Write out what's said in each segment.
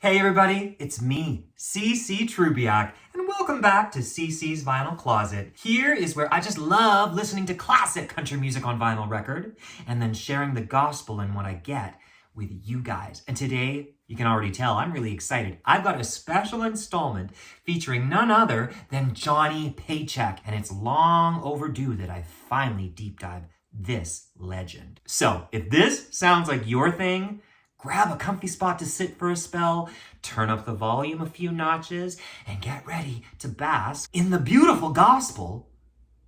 Hey everybody, it's me, CC Trubiak, and welcome back to CC's Vinyl Closet. Here is where I just love listening to classic country music on vinyl record, and then sharing the gospel and what I get with you guys. And today, you can already tell, I'm really excited. I've got a special installment featuring none other than Johnny Paycheck, and it's long overdue that I finally deep dive this legend. So, if this sounds like your thing, grab a comfy spot to sit for a spell, turn up the volume a few notches, and get ready to bask in the beautiful gospel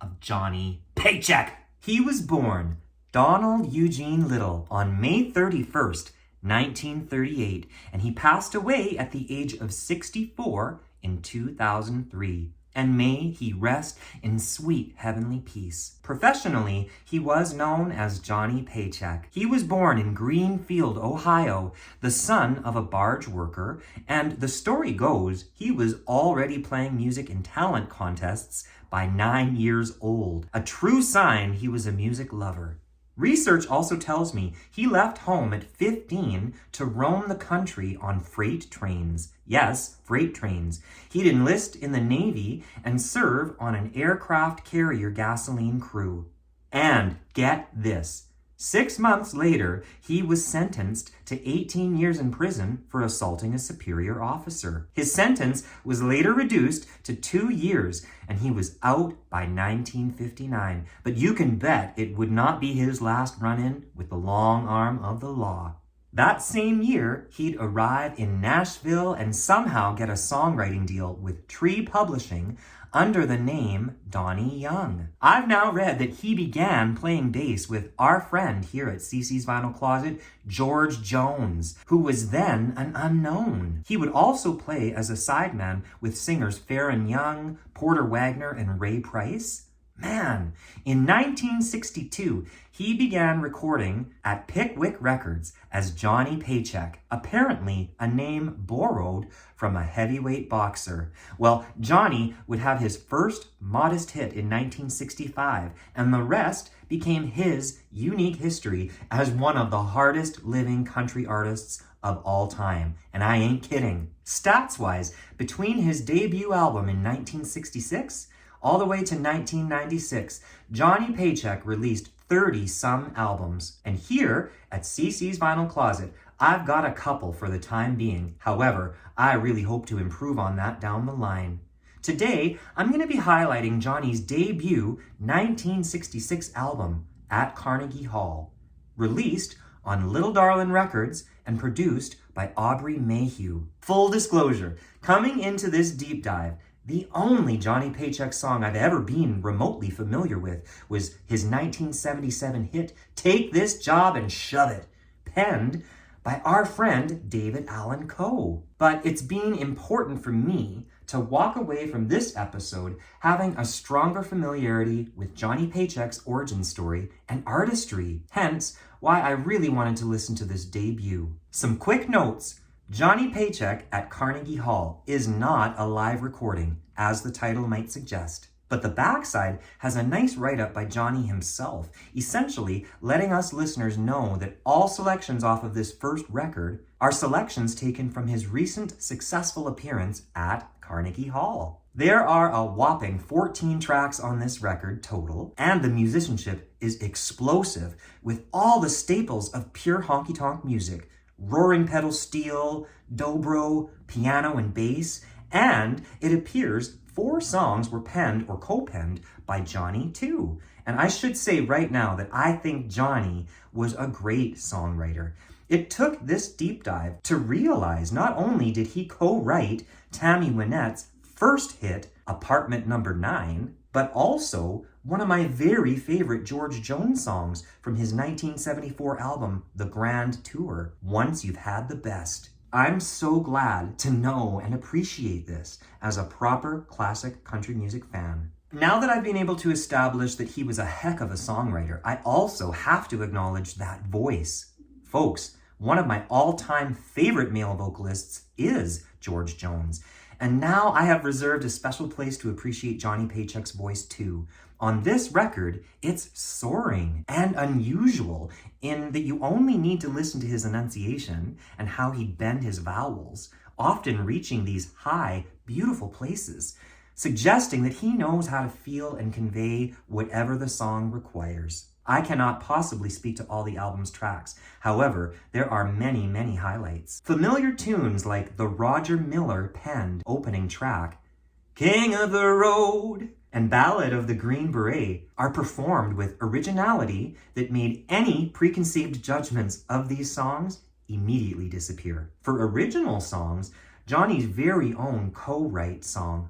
of Johnny Paycheck. He was born Donald Eugene Little on May 31st, 1938, and he passed away at the age of 64 in 2003. And may he rest in sweet heavenly peace. Professionally, he was known as Johnny Paycheck. He was born in Greenfield, Ohio, the son of a barge worker, and the story goes he was already playing music in talent contests by 9 years old. A true sign he was a music lover. Research also tells me he left home at 15 to roam the country on freight trains. Yes, freight trains. He'd enlist in the Navy and serve on an aircraft carrier gasoline crew. And get this. 6 months later, he was sentenced to 18 years in prison for assaulting a superior officer. His sentence was later reduced to 2 years, and he was out by 1959. But you can bet it would not be his last run-in with the long arm of the law. That same year, he'd arrive in Nashville and somehow get a songwriting deal with Tree Publishing under the name Donnie Young. I've now read that he began playing bass with our friend here at CC's Vinyl Closet, George Jones, who was then an unknown. He would also play as a sideman with singers Farron Young, Porter Wagner, and Ray Price. Man, in 1962, he began recording at Pickwick Records as Johnny Paycheck, apparently a name borrowed from a heavyweight boxer. Well, Johnny would have his first modest hit in 1965, and the rest became his unique history as one of the hardest living country artists of all time. And I ain't kidding. Stats-wise, between his debut album in 1966 all the way to 1996, Johnny Paycheck released 30-some albums. And here at CC's Vinyl Closet, I've got a couple for the time being. However, I really hope to improve on that down the line. Today, I'm going to be highlighting Johnny's debut 1966 album, At Carnegie Hall, released on Little Darlin' Records and produced by Aubrey Mayhew. Full disclosure, coming into this deep dive, the only Johnny Paycheck song I've ever been remotely familiar with was his 1977 hit, Take This Job and Shove It, penned by our friend David Allan Coe. But it's been important for me to walk away from this episode having a stronger familiarity with Johnny Paycheck's origin story and artistry, hence why I really wanted to listen to this debut. Some quick notes. Johnny Paycheck at Carnegie Hall is not a live recording, as the title might suggest. But the backside has a nice write-up by Johnny himself, essentially letting us listeners know that all selections off of this first record are selections taken from his recent successful appearance at Carnegie Hall. There are a whopping 14 tracks on this record total, and the musicianship is explosive with all the staples of pure honky-tonk music: roaring pedal steel, dobro, piano, and bass, and it appears 4 songs were penned or co-penned by Johnny too. And I should say right now that I think Johnny was a great songwriter. It took this deep dive to realize not only did he co-write Tammy Wynette's first hit, Apartment Number 9, but also one of my very favorite George Jones songs from his 1974 album, The Grand Tour, Once You've Had the Best. I'm so glad to know and appreciate this as a proper classic country music fan. Now that I've been able to establish that he was a heck of a songwriter, I also have to acknowledge that voice. Folks, one of my all-time favorite male vocalists is George Jones. And now I have reserved a special place to appreciate Johnny Paycheck's voice too. On this record, it's soaring and unusual in that you only need to listen to his enunciation and how he'd bend his vowels, often reaching these high, beautiful places, suggesting that he knows how to feel and convey whatever the song requires. I cannot possibly speak to all the album's tracks. However, there are many, many highlights. Familiar tunes like the Roger Miller penned opening track, King of the Road, and Ballad of the Green Beret are performed with originality that made any preconceived judgments of these songs immediately disappear. For original songs, Johnny's very own co-write song,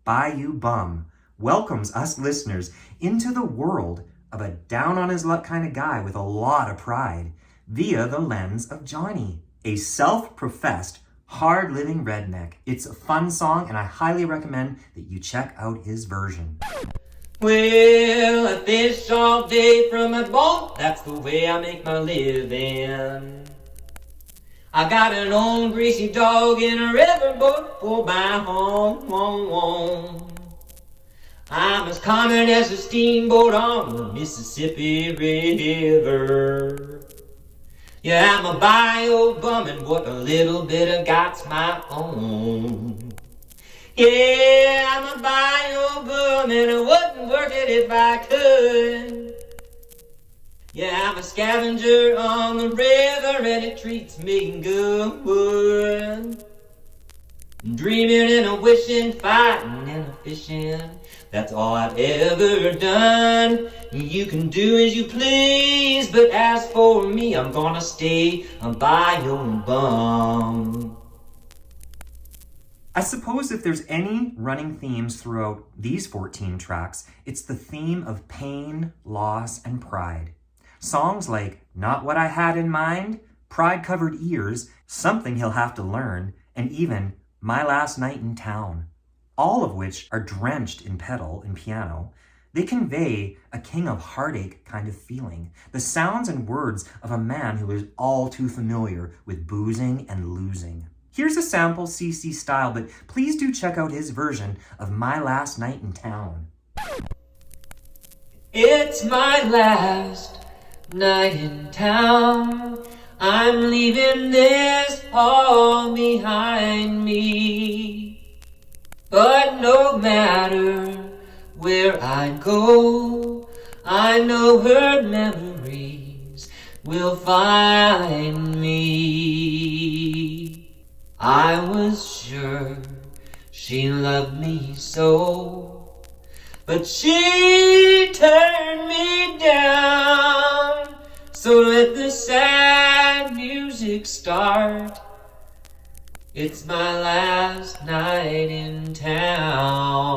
Bayou Bum, welcomes us listeners into the world of a down-on-his-luck kind of guy with a lot of pride via the lens of Johnny, a self-professed, hard-living redneck. It's a fun song, and I highly recommend that you check out his version. Well, I fish all day from my boat, that's the way I make my living. I got an old greasy dog in a riverboat for my home. I'm as common as a steamboat on the Mississippi River. Yeah, I'm a bayou bum and what a little bit of got's my own. Yeah, I'm a bayou bum and I wouldn't work it if I could. Yeah, I'm a scavenger on the river and it treats me good. Dreaming and a wishing, fighting and a fishing, that's all I've ever done. You can do as you please, but as for me, I'm gonna stay a bayou bum. I suppose if there's any running themes throughout these 14 tracks, it's the theme of pain, loss, and pride. Songs like Not What I Had in Mind, Pride-Covered Ears, Something He'll Have to Learn, and even My Last Night in Town, all of which are drenched in pedal and piano. They convey a king of heartache kind of feeling, the sounds and words of a man who is all too familiar with boozing and losing. Here's a sample CC style, but please do check out his version of My Last Night in Town. It's my last night in town, I'm leaving this all behind me. But no matter where I go, I know her memories will find me. I was sure she loved me so, but she turned me down. So let the sad music start. It's my last night in town.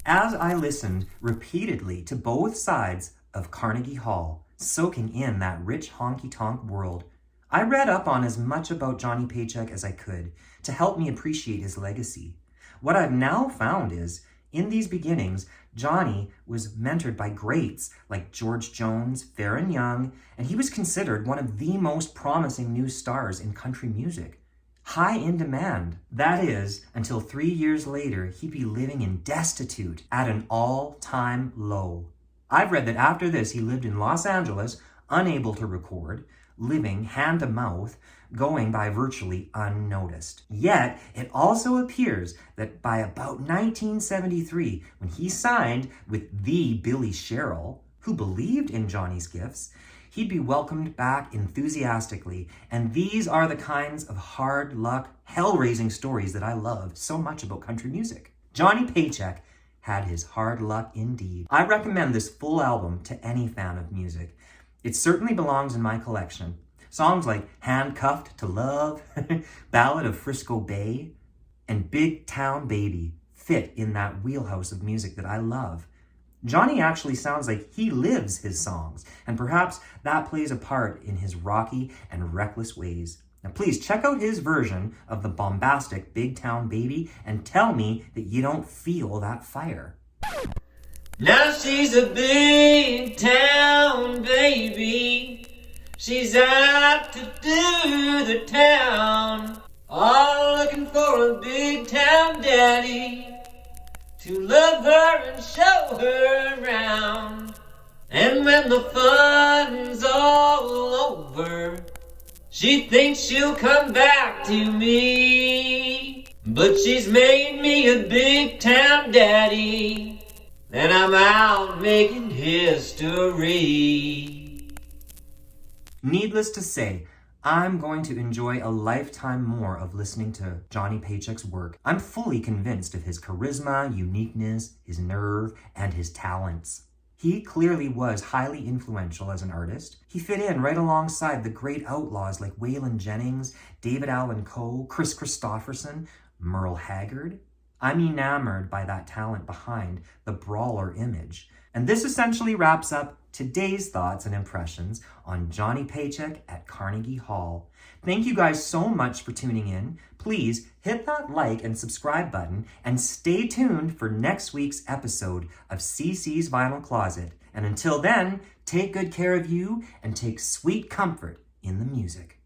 As I listened repeatedly to both sides of Carnegie Hall, soaking in that rich honky-tonk world, I read up on as much about Johnny Paycheck as I could to help me appreciate his legacy. What I've now found is, in these beginnings, Johnny was mentored by greats like George Jones, Faron Young, and he was considered one of the most promising new stars in country music. High in demand. That is, until 3 years later, he'd be living in destitute at an all-time low. I've read that after this, he lived in Los Angeles, unable to record, living hand-to-mouth, going by virtually unnoticed. Yet, it also appears that by about 1973, when he signed with the Billy Sherrill, who believed in Johnny's gifts, he'd be welcomed back enthusiastically. And these are the kinds of hard luck, hell-raising stories that I love so much about country music. Johnny Paycheck had his hard luck indeed. I recommend this full album to any fan of music. It certainly belongs in my collection. Songs like Handcuffed to Love, Ballad of Frisco Bay, and Big Town Baby fit in that wheelhouse of music that I love. Johnny actually sounds like he lives his songs, and perhaps that plays a part in his rocky and reckless ways. Now please check out his version of the bombastic Big Town Baby and tell me that you don't feel that fire. Now she's a big town baby, she's out to do the town, all looking for a big town daddy to love her and show her around. And when the fun's all over, she thinks she'll come back to me. But she's made me a big town daddy, and I'm out making history. Needless to say, I'm going to enjoy a lifetime more of listening to Johnny Paycheck's work. I'm fully convinced of his charisma, uniqueness, his nerve, and his talents. He clearly was highly influential as an artist. He fit in right alongside the great outlaws like Waylon Jennings, David Allan Coe, Chris Christopherson, Merle Haggard. I'm enamored by that talent behind the brawler image. And this essentially wraps up today's thoughts and impressions on Johnny Paycheck at Carnegie Hall. Thank you guys so much for tuning in. Please hit that like and subscribe button and stay tuned for next week's episode of CC's Vinyl Closet. And until then, take good care of you and take sweet comfort in the music.